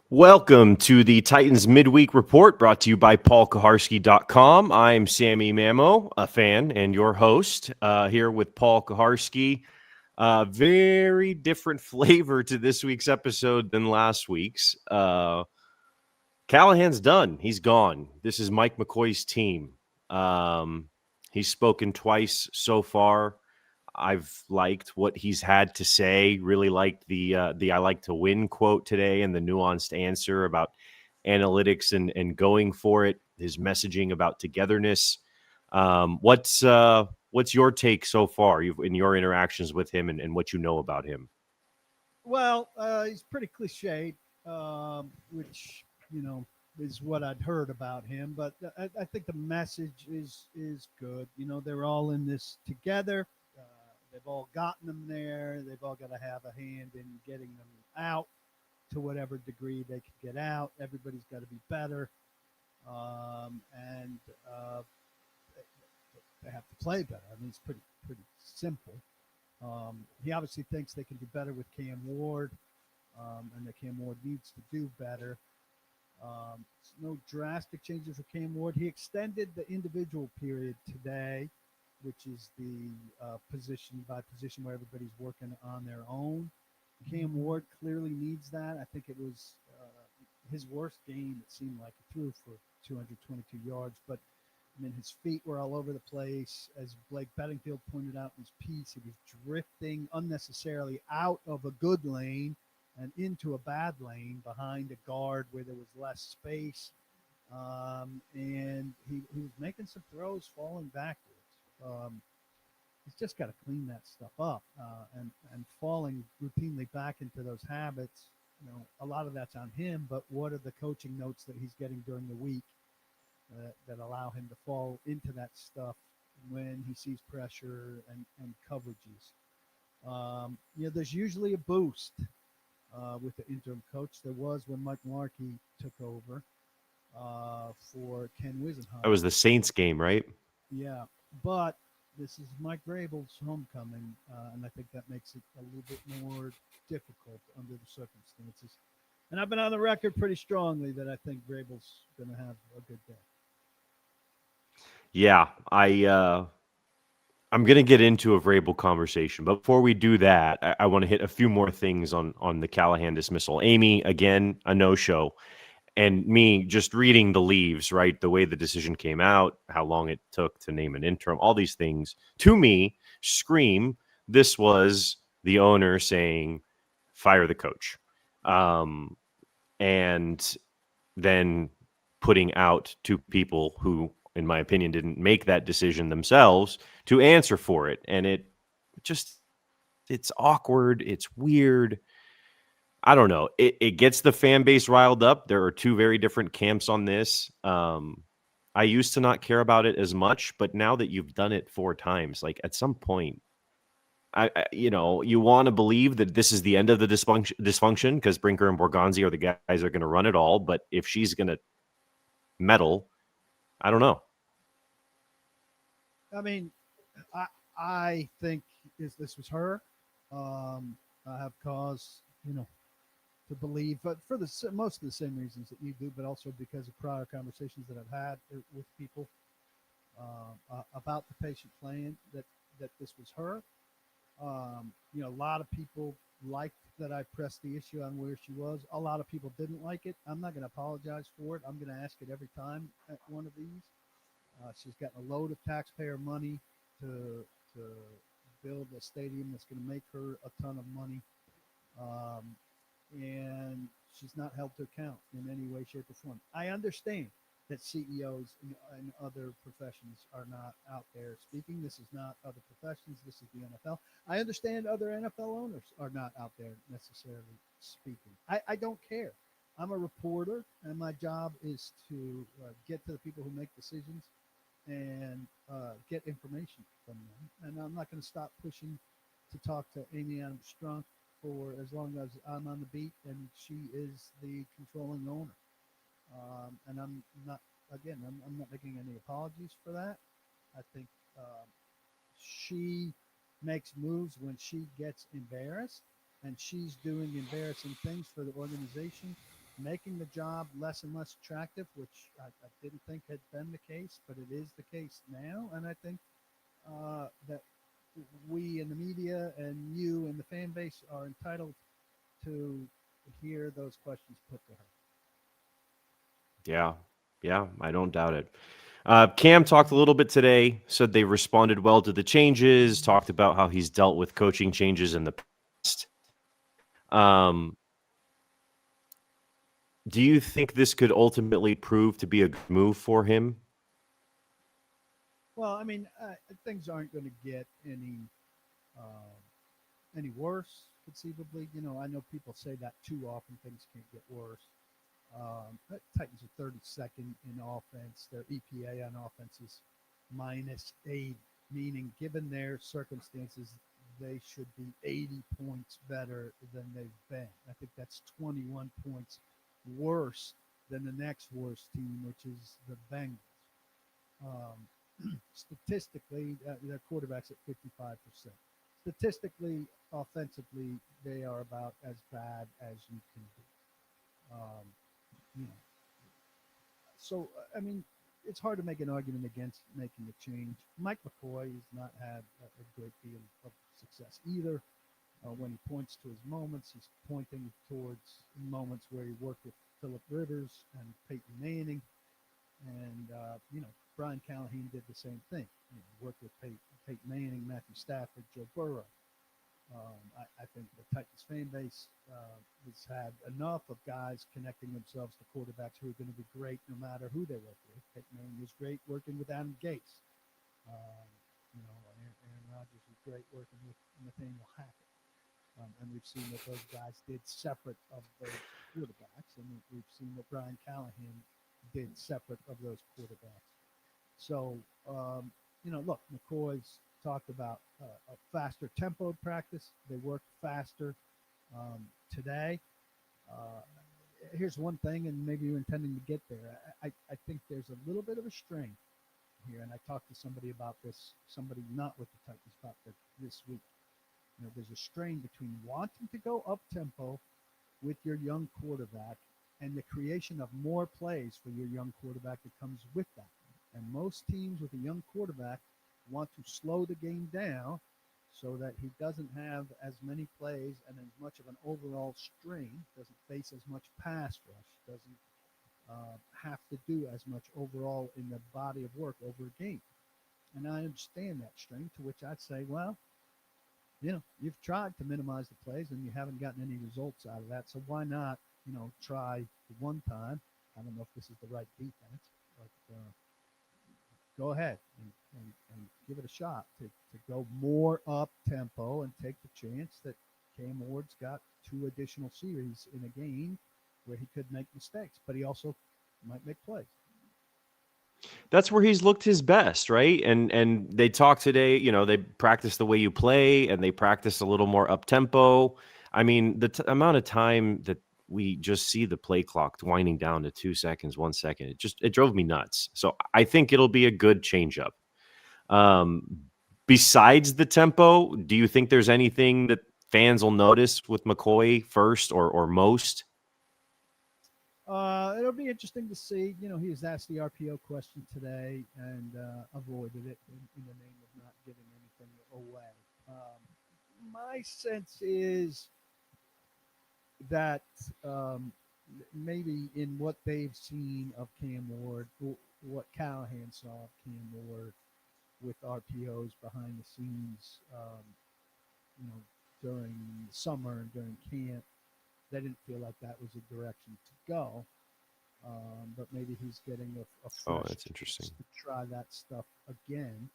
Welcome to the Titans Midweek Report, brought to you by PaulKaharski.com. I'm Sammy Mamo, a fan and your host, here with Paul Kaharski. Very different flavor to this week's episode than last week's. Callahan's done. He's gone. This is Mike McCoy's team. He's spoken twice so far. I've liked what he's had to say. Really liked the "I like to win" quote today, and the nuanced answer about analytics and going for it. His messaging about togetherness. What's your take so far in your interactions with him and what you know about him? Well, he's pretty cliched, which is what I'd heard about him. But I think the message is good. They're all in this together. They've all gotten them there. They've all got to have a hand in getting them out to whatever degree they can get out. Everybody's got to be better. And they have to play better. I mean, it's pretty simple. He obviously thinks they can do better with Cam Ward, and that Cam Ward needs to do better. No drastic changes for Cam Ward. He extended the individual period today, which is the position by position where everybody's working on their own. Cam Ward clearly needs that. I think it was his worst game. It seemed like he threw for 222 yards, but I mean, his feet were all over the place. As Blake Bedingfield pointed out in his piece, he was drifting unnecessarily out of a good lane and into a bad lane behind a guard where there was less space. And he was making some throws falling backwards. He's just got to clean that stuff up, and falling routinely back into those habits. A lot of that's on him, but what are the coaching notes that he's getting during the week that allow him to fall into that stuff when he sees pressure and coverages? There's usually a boost with the interim coach. There was when Mike Markey took over for Ken Wisenhunt. That was the Saints game, right? Yeah, but this is Mike Vrabel's homecoming, and I think that makes it a little bit more difficult under the circumstances. And I've been on the record pretty strongly that I think Vrabel's going to have a good day. Yeah, I'm going to get into a Vrabel conversation, but before we do that, I want to hit a few more things on the Callahan dismissal. Amy, again, a no-show. And me just reading the leaves, right? The way the decision came out, how long it took to name an interim, all these things to me scream this was the owner saying, fire the coach. And then putting out two people who, in my opinion, didn't make that decision themselves to answer for it. And it's awkward. It's weird. I don't know. It gets the fan base riled up. There are two very different camps on this. I used to not care about it as much, but now that you've done it 4 times, like at some point, you want to believe that this is the end of the dysfunction because Brinker and Borgonzi are the guys that are going to run it all. But if she's going to meddle, I don't know. I mean, I think if this was her, I have cause, to believe, but for most of the same reasons that you do, but also because of prior conversations that I've had with people about the patient plan that this was her. A lot of people liked that I pressed the issue on where she was. A lot of people didn't like it. I'm not going to apologize for it. I'm going to ask it every time at one of these. She's gotten a load of taxpayer money to build a stadium that's going to make her a ton of money. And she's not held to account in any way, shape, or form. I understand that CEOs in other professions are not out there speaking. This is not other professions. This is the NFL. I understand other NFL owners are not out there necessarily speaking. I don't care. I'm a reporter, and my job is to get to the people who make decisions and get information from them. And I'm not going to stop pushing to talk to Amy Adams Strunk for as long as I'm on the beat, and she is the controlling owner. And I'm not, again, I'm not making any apologies for that. I think she makes moves when she gets embarrassed, and she's doing embarrassing things for the organization, making the job less and less attractive, which I didn't think had been the case, but it is the case now. And I think that we in the media and you and the fan base are entitled to hear those questions put to her. Yeah. Yeah. I don't doubt it. Cam talked a little bit today, said they responded well to the changes, talked about how he's dealt with coaching changes in the past. Do you think this could ultimately prove to be a good move for him? Well, I mean, things aren't going to get uh, any worse, conceivably. I know people say that too often. Things can't get worse. The Titans are 32nd in offense. Their EPA on offense is -8, meaning given their circumstances, they should be 80 points better than they've been. I think that's 21 points worse than the next worst team, which is the Bengals. Statistically, their quarterback's at 55%. Statistically, offensively, they are about as bad as you can be. Um, you know, so I mean, it's hard to make an argument against making a change. Mike McCoy has not had a great deal of success either. When he points to his moments, he's pointing towards moments where he worked with Philip Rivers and Peyton Manning, and Brian Callahan did the same thing. Worked with Peyton Manning, Matthew Stafford, Joe Burrow. I think the Titans fan base has had enough of guys connecting themselves to quarterbacks who are going to be great no matter who they work with. Peyton Manning was great working with Adam Gase. Aaron Rodgers was great working with Nathaniel Hackett. And we've seen what those guys did separate of those quarterbacks. And we've seen what Brian Callahan did separate of those quarterbacks. So, look, McCoy's talked about a faster tempo practice. They work faster today. Uh, Here's one thing, and maybe you're intending to get there. I think there's a little bit of a strain here, and I talked to somebody about this, somebody not with the Titans about this week. There's a strain between wanting to go up tempo with your young quarterback and the creation of more plays for your young quarterback that comes with that. And most teams with a young quarterback want to slow the game down so that he doesn't have as many plays and as much of an overall strain, doesn't face as much pass rush, doesn't have to do as much overall in the body of work over a game. And I understand that strain, to which I'd say, well, you've tried to minimize the plays and you haven't gotten any results out of that. So why not, try one time? I don't know if this is the right defense, but go ahead and give it a shot to go more up tempo and take the chance that Cam Ward's got 2 additional series in a game where he could make mistakes, but he also might make plays. That's where he's looked his best, right? And they talked today, they practice the way you play and they practice a little more up tempo. I mean, the amount of time that we just see the play clock winding down to 2 seconds, 1 second, it drove me nuts. So I think it'll be a good changeup. Besides the tempo, do you think there's anything that fans will notice with McCoy first or most? It'll be interesting to see. He was asked the RPO question today and avoided it in the name of not giving anything away. My sense is that maybe in what they've seen of Cam Ward, what Callahan saw of Cam Ward with RPOs behind the scenes, during summer and during camp, they didn't feel like that was a direction to go. but maybe he's getting a Oh, fresh that's interesting. chance to try that stuff again,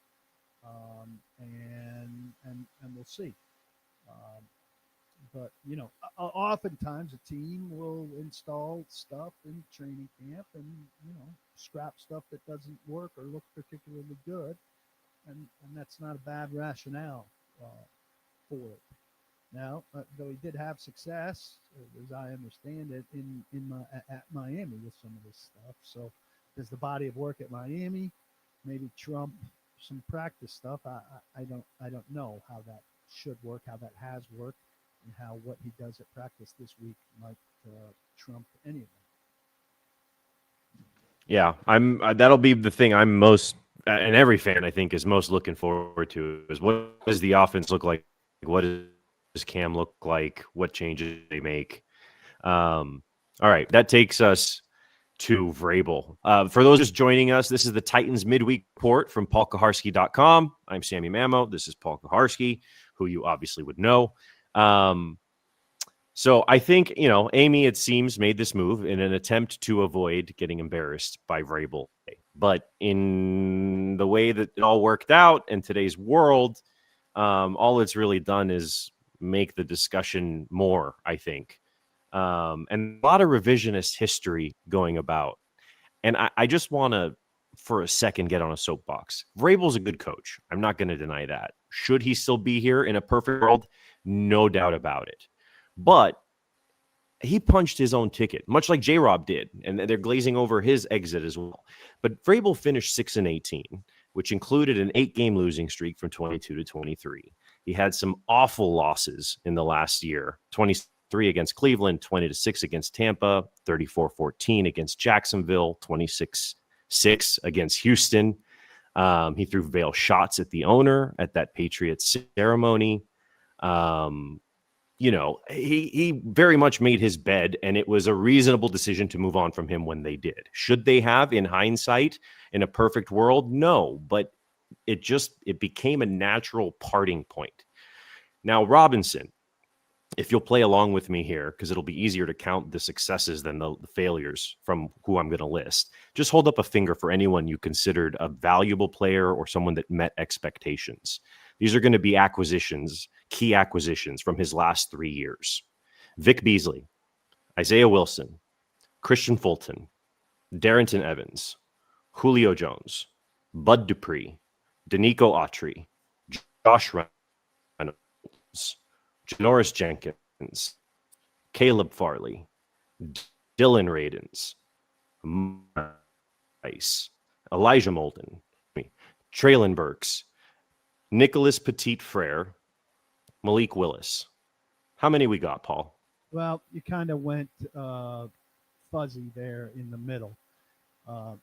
and we'll see. Um, but oftentimes a team will install stuff in training camp and scrap stuff that doesn't work or look particularly good, and that's not a bad rationale for it. Now, though he did have success, as I understand it, at Miami with some of this stuff. So, does the body of work at Miami maybe trump some practice stuff? I don't know how that should work, how that has worked, and how what he does at practice this week might trump any of that. Yeah, I'm. That'll be the thing I'm most, and every fan I think is most looking forward to is what does the offense look like? What does Cam look like? What changes they make? All right, that takes us to Vrabel. For those just joining us, this is the Titans midweek report from paulkaharski.com. I'm Sammy Mamo. This is Paul Kaharski, who you obviously would know. So I think, Amy, it seems, made this move in an attempt to avoid getting embarrassed by Vrabel. But in the way that it all worked out in today's world, all it's really done is make the discussion more, I think. And a lot of revisionist history going about. And I just want to, for a second, get on a soapbox. Vrabel's a good coach. I'm not going to deny that. Should he still be here in a perfect world? No doubt about it. But he punched his own ticket, much like J-Rob did, and they're glazing over his exit as well. But Vrabel finished 6-18, which included an 8-game losing streak from 22 to 23. He had some awful losses in the last year: 23 against Cleveland, 20-6 against Tampa, 34-14 against Jacksonville, 26-6 against Houston. He threw veiled shots at the owner at that Patriots ceremony. He very much made his bed, and it was a reasonable decision to move on from him when they did. Should they have, in hindsight, in a perfect world? No, but it became a natural parting point. Now, Robinson, if you'll play along with me here, because it'll be easier to count the successes than the failures from who I'm going to list. Just hold up a finger for anyone you considered a valuable player or someone that met expectations. These are going to be key acquisitions from his last 3 years. Vic Beasley, Isaiah Wilson, Christian Fulton, Darrington Evans, Julio Jones, Bud Dupree, Danico Autry, Josh Reynolds, Janoris Jenkins, Caleb Farley, Dylan Radins, Rice, Elijah Molden, Traylon Burks, Nicholas Petit-Frere, Malik Willis. How many we got, Paul? Well, you kind of went fuzzy there in the middle.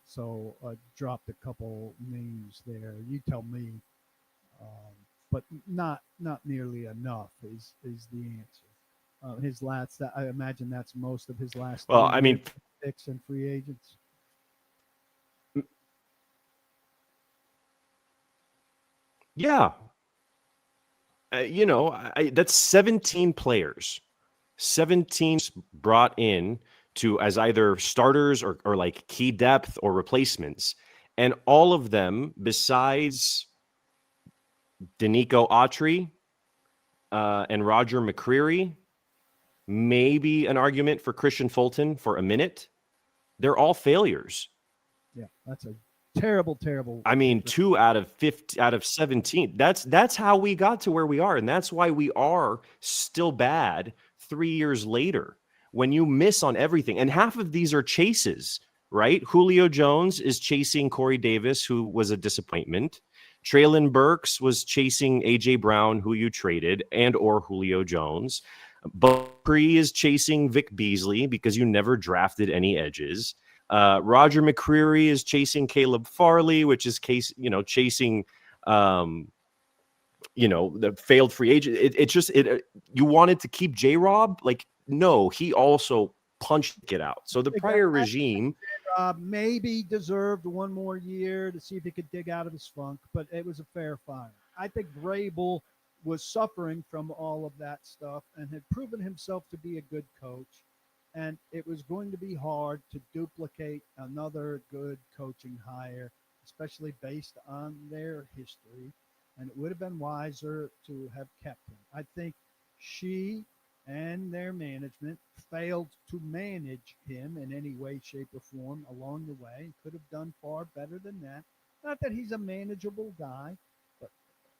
So dropped a couple names there. You tell me. But not nearly enough is the answer. His last, I imagine that's most of his last. Well, I mean, picks and free agents. Yeah. That's 17 players. 17 brought in to as either starters or like key depth or replacements. And all of them, besides Danico Autry and Roger McCreary, maybe an argument for Christian Fulton for a minute, they're all failures. Yeah, that's a terrible. I mean, 2 out of 17. That's how we got to where we are, and that's why we are still bad 3 years later. When you miss on everything, and half of these are chases, right? Julio Jones is chasing Corey Davis, who was a disappointment. Traylon Burks was chasing AJ Brown, who you traded, and or Julio Jones. Buckree is chasing Vic Beasley because you never drafted any edges. Roger McCreary is chasing Caleb Farley, which is chasing, the failed free agent. You wanted to keep J-Rob? Like, no, he also punched it out. So the prior regime maybe deserved one more year to see if he could dig out of his funk, but it was a fair fire. I think Vrabel was suffering from all of that stuff and had proven himself to be a good coach. And it was going to be hard to duplicate another good coaching hire, especially based on their history. And it would have been wiser to have kept him. I think she and their management failed to manage him in any way, shape, or form along the way. Could have done far better than that. Not that he's a manageable guy, but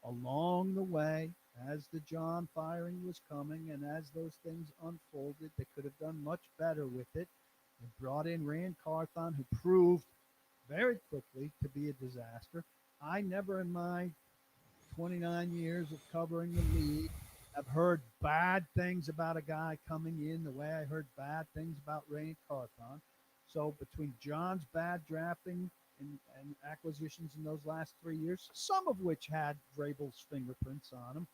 along the way, as the John firing was coming and as those things unfolded, they could have done much better with it. They brought in Rand Carthon, who proved very quickly to be a disaster. I never in my 29 years of covering the league have heard bad things about a guy coming in the way I heard bad things about Rand Carthon. So between John's bad drafting and acquisitions in those last 3 years, some of which had Vrabel's fingerprints on them,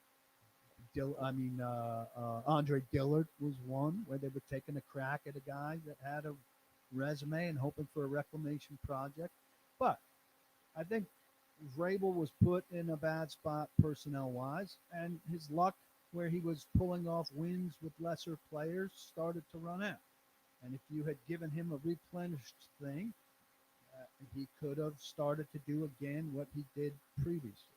Andre Dillard was one where they were taking a crack at a guy that had a resume and hoping for a reclamation project. But I think Vrabel was put in a bad spot personnel wise, and his luck where he was pulling off wins with lesser players started to run out. And if you had given him a replenished thing, he could have started to do again what he did previously.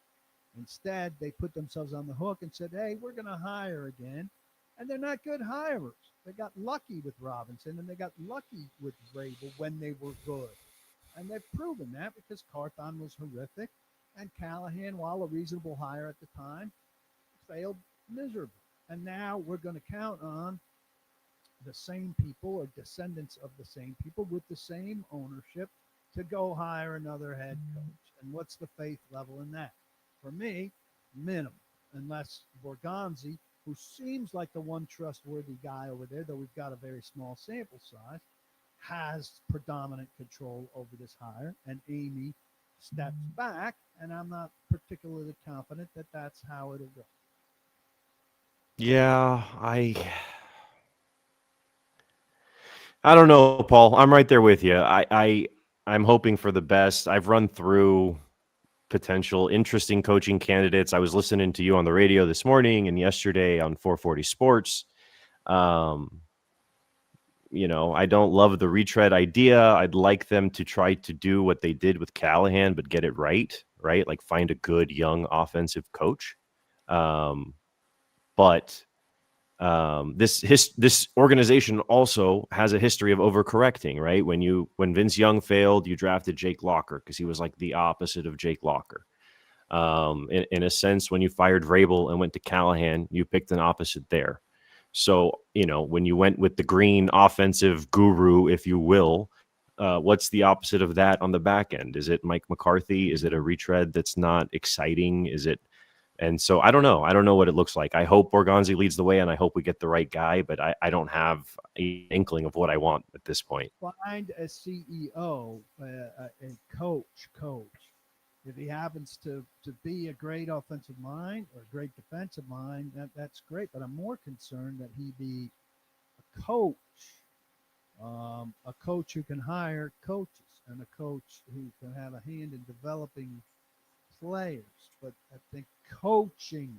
Instead, they put themselves on the hook and said, hey, we're going to hire again. And they're not good hirers. They got lucky with Robinson and they got lucky with Vrabel when they were good. And they've proven that because Carthon was horrific and Callahan, while a reasonable hire at the time, failed miserably. And now we're going to count on the same people or descendants of the same people with the same ownership to go hire another head coach. And what's the faith level in that? For me, minimum, unless Borgonzi, who seems like the one trustworthy guy over there, though we've got a very small sample size, has predominant control over this hire, and Amy steps back, and I'm not particularly confident that that's how it'll go. Yeah, I don't know, Paul. I'm right there with you. I'm hoping for the best. I've run through potential interesting coaching candidates. I was listening to you on the radio this morning and yesterday on 440 Sports. I don't love the retread idea. I'd like them to try to do what they did with Callahan, but get it right? Like find a good young offensive coach. But this organization also has a history of overcorrecting, right? When Vince Young failed, you drafted Jake Locker because he was like the opposite of Jake Locker. In a sense, when you fired Vrabel and went to Callahan, you picked an opposite there. So, when you went with the green offensive guru, if you will, what's the opposite of that on the back end? Is it Mike McCarthy? Is it a retread that's not exciting? Is it? And so I don't know. I don't know what it looks like. I hope Borgonzi leads the way and I hope we get the right guy, but I don't have an inkling of what I want at this point. Find a CEO, a coach. If he happens to be a great offensive mind or a great defensive mind, that's great. But I'm more concerned that he be a coach who can hire coaches and a coach who can have a hand in developing players. But I think coaching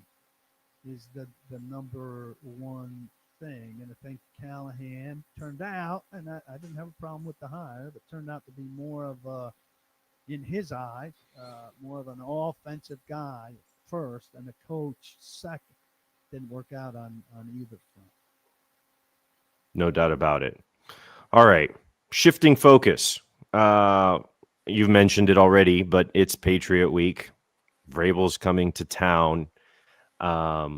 is the number one thing. And I think Callahan turned out, and I didn't have a problem with the hire, but turned out to be more of a, in his eyes, more of an offensive guy first and a coach second. Didn't work out on either front. No doubt about it. All right. Shifting focus. You've mentioned it already, but it's Patriot Week. Vrabel's coming to town. I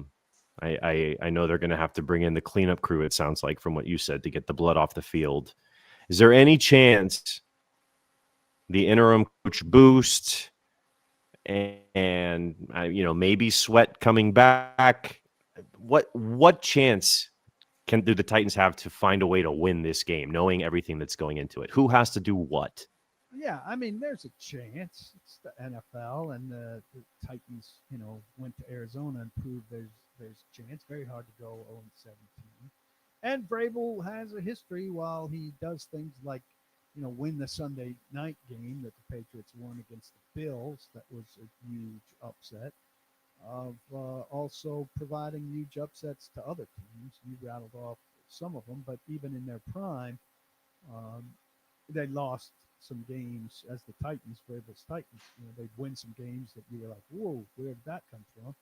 know they're going to have to bring in the cleanup crew, it sounds like, from what you said, to get the blood off the field. Is there any chance the interim coach boost and maybe Sweat coming back? What chance do the Titans have to find a way to win this game, knowing everything that's going into it? Who has to do what? Yeah, I mean, there's a chance. It's the NFL, and the Titans, went to Arizona and proved there's a chance. Very hard to go 0-17. And Vrabel has a history while he does things like, win the Sunday night game that the Patriots won against the Bills. That was a huge upset. Of also providing huge upsets to other teams. You rattled off some of them, but even in their prime, um, they lost some games as the Titans, Vrabel's Titans. They'd win some games that you were like, whoa, where did that come from?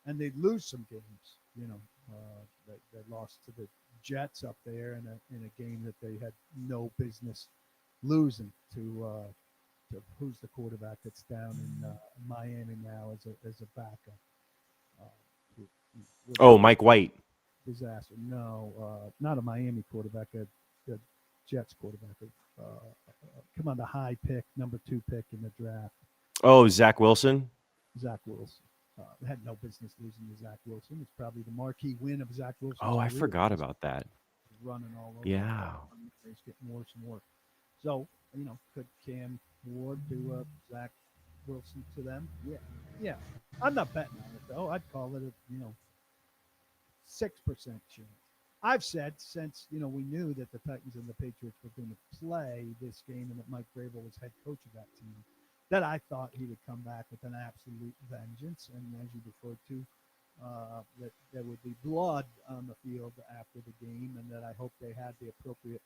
And they'd lose some games. They lost to the Jets up there in a game that they had no business losing to who's the quarterback that's down in Miami now as a backup. Uh, Oh, Mike White. Disaster. No, not a Miami quarterback, a Jets quarterback. Come on, the high pick, number 2 pick in the draft. Oh, Zach Wilson. Zach Wilson. Had no business losing to Zach Wilson. It's probably the marquee win of Zach Wilson's Oh, I career. forgot about that. Running all over. Yeah. He's getting worse and worse. So, could Cam Ward do Zach Wilson to them? Yeah. I'm not betting on it, though. I'd call it a, 6% chance. I've said since, we knew that the Titans and the Patriots were going to play this game and that Mike Vrabel was head coach of that team, that I thought he would come back with an absolute vengeance. And as you referred to, that there would be blood on the field after the game, and that I hope they had the appropriate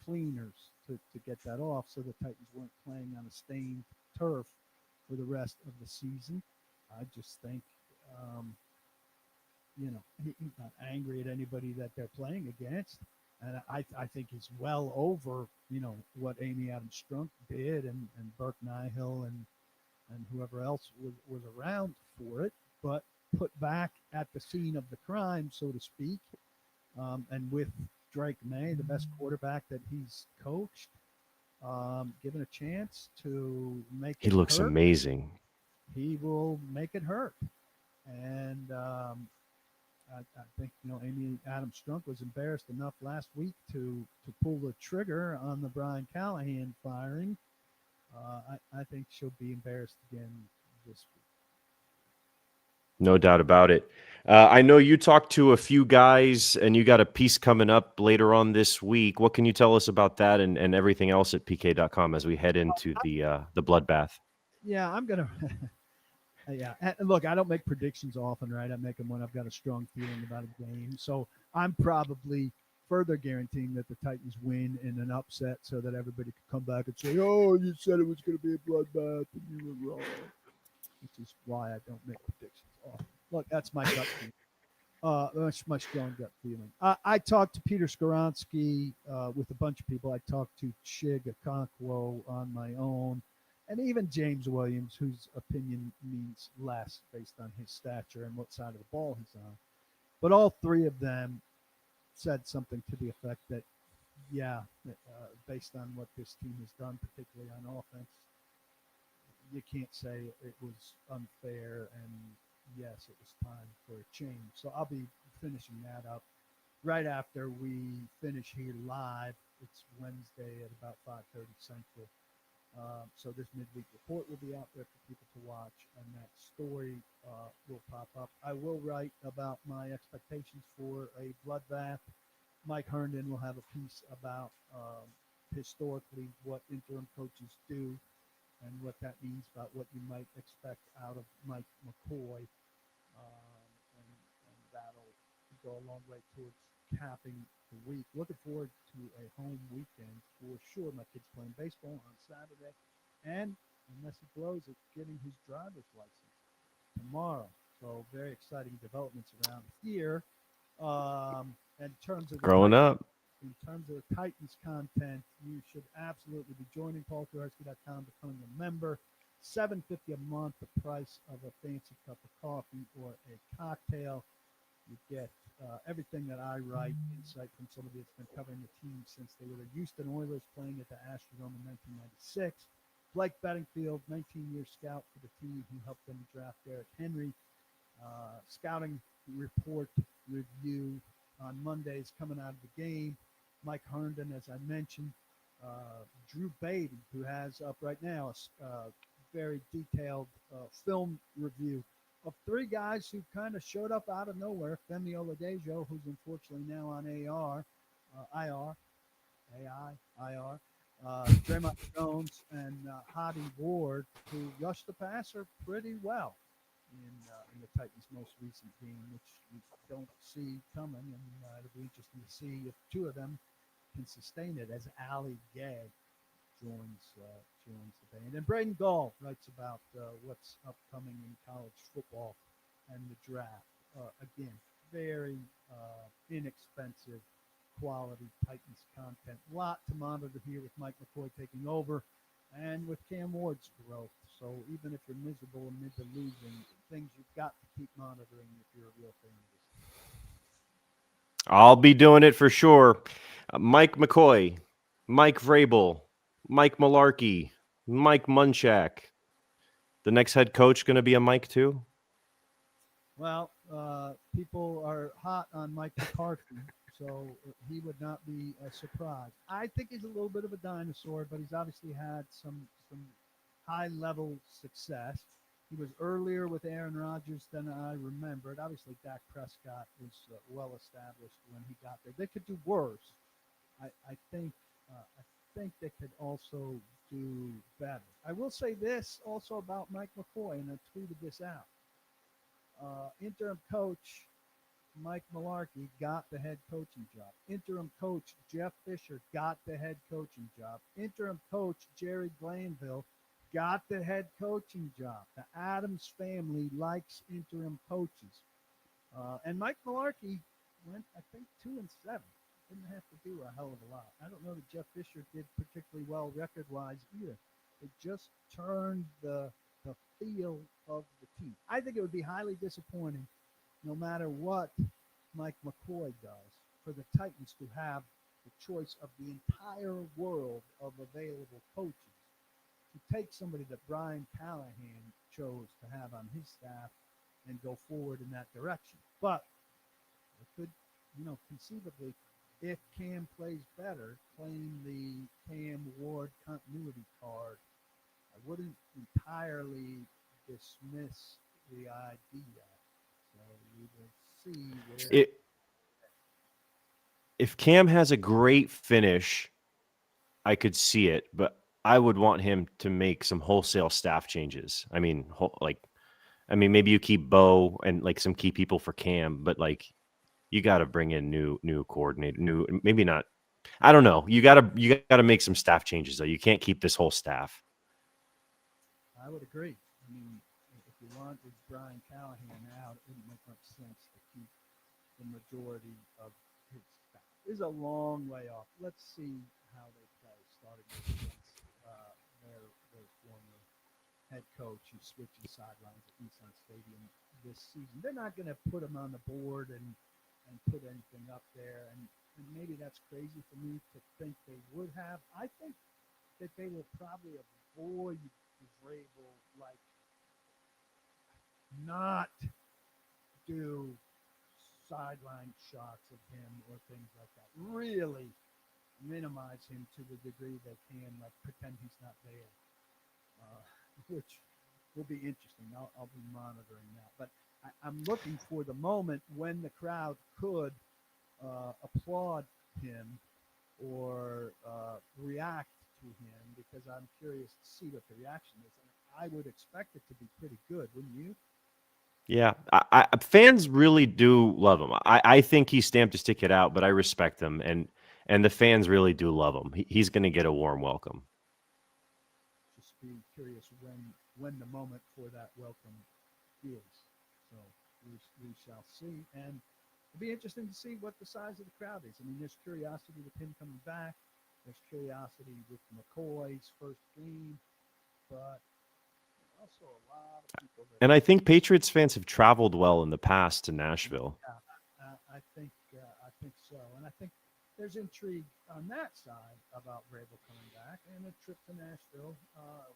cleaners to get that off so the Titans weren't playing on a stained turf for the rest of the season. I just think, he's not angry at anybody that they're playing against. And I think he's well over, what Amy Adams Strunk did and Burke Nihill and whoever else was around for it, but put back at the scene of the crime, so to speak. And with Drake May, the best quarterback that he's coached, given a chance to make it He looks hurt, amazing. he will make it hurt. And I think, Amy Adams Strunk was embarrassed enough last week to pull the trigger on the Brian Callahan firing. I think she'll be embarrassed again this week. No doubt about it. I know you talked to a few guys, and you got a piece coming up later on this week. What can you tell us about that and everything else at PK.com as we head into the bloodbath? Yeah, I'm gonna. Yeah, and look, I don't make predictions often, right? I make them when I've got a strong feeling about a game. So I'm probably further guaranteeing that the Titans win in an upset, so that everybody can come back and say, "Oh, you said it was going to be a bloodbath, and you were wrong." Which is why I don't make predictions often. Look, that's my gut feeling. That's my strong gut feeling. I talked to Peter Skoronsky with a bunch of people. I talked to Chig Okonkwo on my own, and even James Williams, whose opinion means less based on his stature and what side of the ball he's on. But all three of them said something to the effect that, based on what this team has done, particularly on offense, you can't say it was unfair, and yes, it was time for a change. So I'll be finishing that up right after we finish here live. It's Wednesday at about 5:30 Central. So this midweek report will be out there for people to watch, and that story will pop up. I will write about my expectations for a bloodbath. Mike Herndon will have a piece about historically what interim coaches do and what that means about what you might expect out of Mike McCoy. And that'll go a long way towards capping the week. Looking forward to a home weekend for sure. My kid's playing baseball on Saturday, and unless he blows it, getting his driver's license tomorrow. So very exciting developments around here. In terms of Growing up. In terms of the Titans content, you should absolutely be joining paulkuharsky.com, becoming a member. $7.50 a month, the price of a fancy cup of coffee or a cocktail. You get everything that I write, insight from somebody that's been covering the team since they were the Houston Oilers, playing at the Astrodome in 1996. Blake Bedingfield, 19-year scout for the team, who helped them draft Derrick Henry. Scouting report review on Mondays coming out of the game. Mike Herndon, as I mentioned. Drew Beatty, who has up right now a very detailed film review of three guys who kind of showed up out of nowhere. Femi Oladejo, who's unfortunately now on IR. Draymond Jones and Hadi Ward, who rushed the passer pretty well in the Titans' most recent game, which we don't see coming, and it'll be interesting to to see if two of them can sustain it as Ali Gay joins the band. And Braden Gall writes about what's upcoming in college football and the draft. Again, very inexpensive, quality Titans content. A lot to monitor here with Mike McCoy taking over and with Cam Ward's growth. So even if you're miserable amid the losing, things you've got to keep monitoring if you're a real fan of this. I'll be doing it for sure. Mike McCoy, Mike Vrabel, Mike Malarkey, Mike Munchak. The next head coach going to be a Mike too? Well, people are hot on Mike McCarthy, so he would not be a surprise. I think he's a little bit of a dinosaur, but he's obviously had some high-level success. He was earlier with Aaron Rodgers than I remembered. Obviously, Dak Prescott was well established when he got there. They could do worse. I think they could also do better. I will say this also about Mike McCoy, and I tweeted this out. Interim coach Mike Malarkey got the head coaching job. Interim coach Jeff Fisher got the head coaching job. Interim coach Jerry Glanville got the head coaching job. The Adams family likes interim coaches. And Mike Malarkey went, I think, 2-7. Didn't have to do a hell of a lot. I don't know that Jeff Fisher did particularly well record-wise either. It just turned the feel of the team. I think it would be highly disappointing, no matter what Mike McCoy does, for the Titans to have the choice of the entire world of available coaches to take somebody that Brian Callahan chose to have on his staff and go forward in that direction. But it could, conceivably, if Cam plays better, playing the Cam Ward continuity card, I wouldn't entirely dismiss the idea. So we will see where. If Cam has a great finish, I could see it, but I would want him to make some wholesale staff changes. I mean, maybe you keep Bo and like some key people for Cam, but like you got to bring in new coordinator, maybe not. I don't know. You got to make some staff changes though. You can't keep this whole staff. I would agree. I mean, if you wanted Brian Callahan out, it wouldn't make much sense to keep the majority of his staff. It's a long way off. Let's see how they play starting against their former head coach who switches sidelines at Nissan Stadium this season. They're not going to put him on the board and put anything up there. And maybe that's crazy for me to think they would have. I think that they will probably avoid Vrabel, like not do sideline shots of him or things like that. Really minimize him to the degree they can, like pretend he's not there, which will be interesting. I'll be monitoring that. But I'm looking for the moment when the crowd could applaud him or react to him, because I'm curious to see what the reaction is. And I would expect it to be pretty good, wouldn't you? Yeah, fans really do love him. I think he stamped his ticket out, but I respect him, and the fans really do love him. He's going to get a warm welcome. Just be curious when the moment for that welcome is. So we shall see, and it'll be interesting to see what the size of the crowd is. I mean, there's curiosity with him coming back. There's curiosity with McCoy's first game, but also a lot of people. And I think Patriots fans have traveled well in the past to Nashville. Yeah, I think so, and I think there's intrigue on that side about Vrabel coming back and a trip to Nashville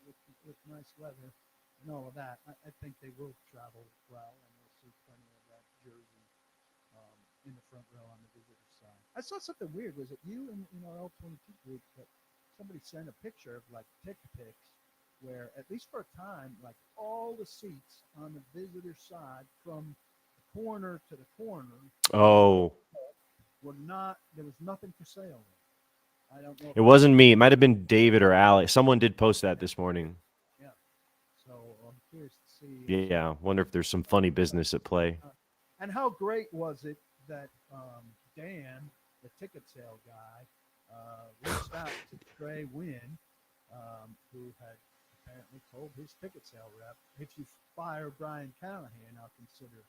with nice weather and all of that. I think they will travel well, and we'll see plenty of that jersey in the front row on the visitor side. I saw something weird. Was it you in our L22 group that somebody sent a picture of like TickPics, where at least for a time, like all the seats on the visitor side from the corner to the corner were not, there was nothing for sale there. I don't know. It wasn't me. It might have been David or Alex. Someone did post that this morning. Yeah. So I'm curious to see. Yeah. Wonder if there's some funny business at play. And how great was it that Dan, the ticket sale guy, reached out to Trey Wynn, who had apparently told his ticket sale rep, if you fire Brian Callahan, I'll consider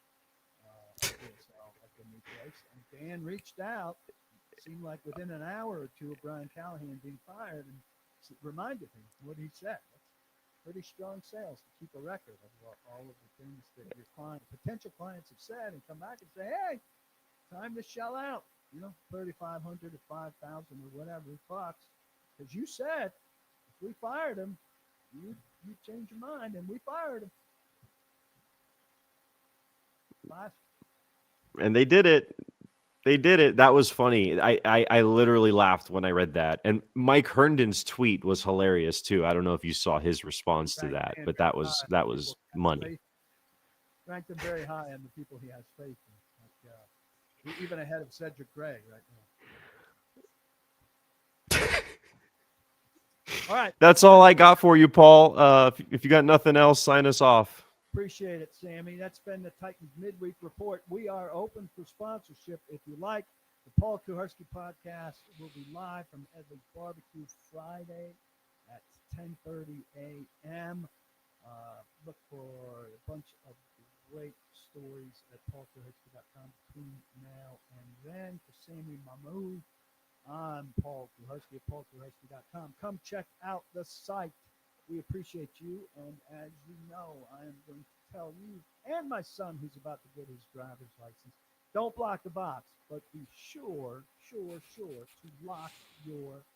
PSL like a new place. And Dan reached out, it seemed like within an hour or two of Brian Callahan being fired, and reminded him what he said. That's pretty strong sales to keep a record of all of the things that your potential clients have said, and come back and say, hey, time to shell out, 3,500 or 5,000 or whatever bucks, because you said if we fired him, you change your mind, and we fired him. And they did it. They did it. That was funny. I literally laughed when I read that. And Mike Herndon's tweet was hilarious too. I don't know if you saw his response to that, but that was money. Ranked him very high on the people he has faith in. Like, even ahead of Cedric Gray right now. All right. That's all I got for you, Paul. If you got nothing else, sign us off. Appreciate it, Sammy. That's been the Titans Midweek Report. We are open for sponsorship. If you like, the Paul Kuharsky podcast will be live from Edley's Barbecue Friday at 10:30 a.m. Look for a bunch of great stories at paulkuharsky.com between now and then. For Sammy Mahmood, I'm Paul Kuharsky at paulkuharsky.com. Come check out the site. We appreciate you, and as you know, I am going to tell you and my son, who's about to get his driver's license, don't block the box, but be sure to lock your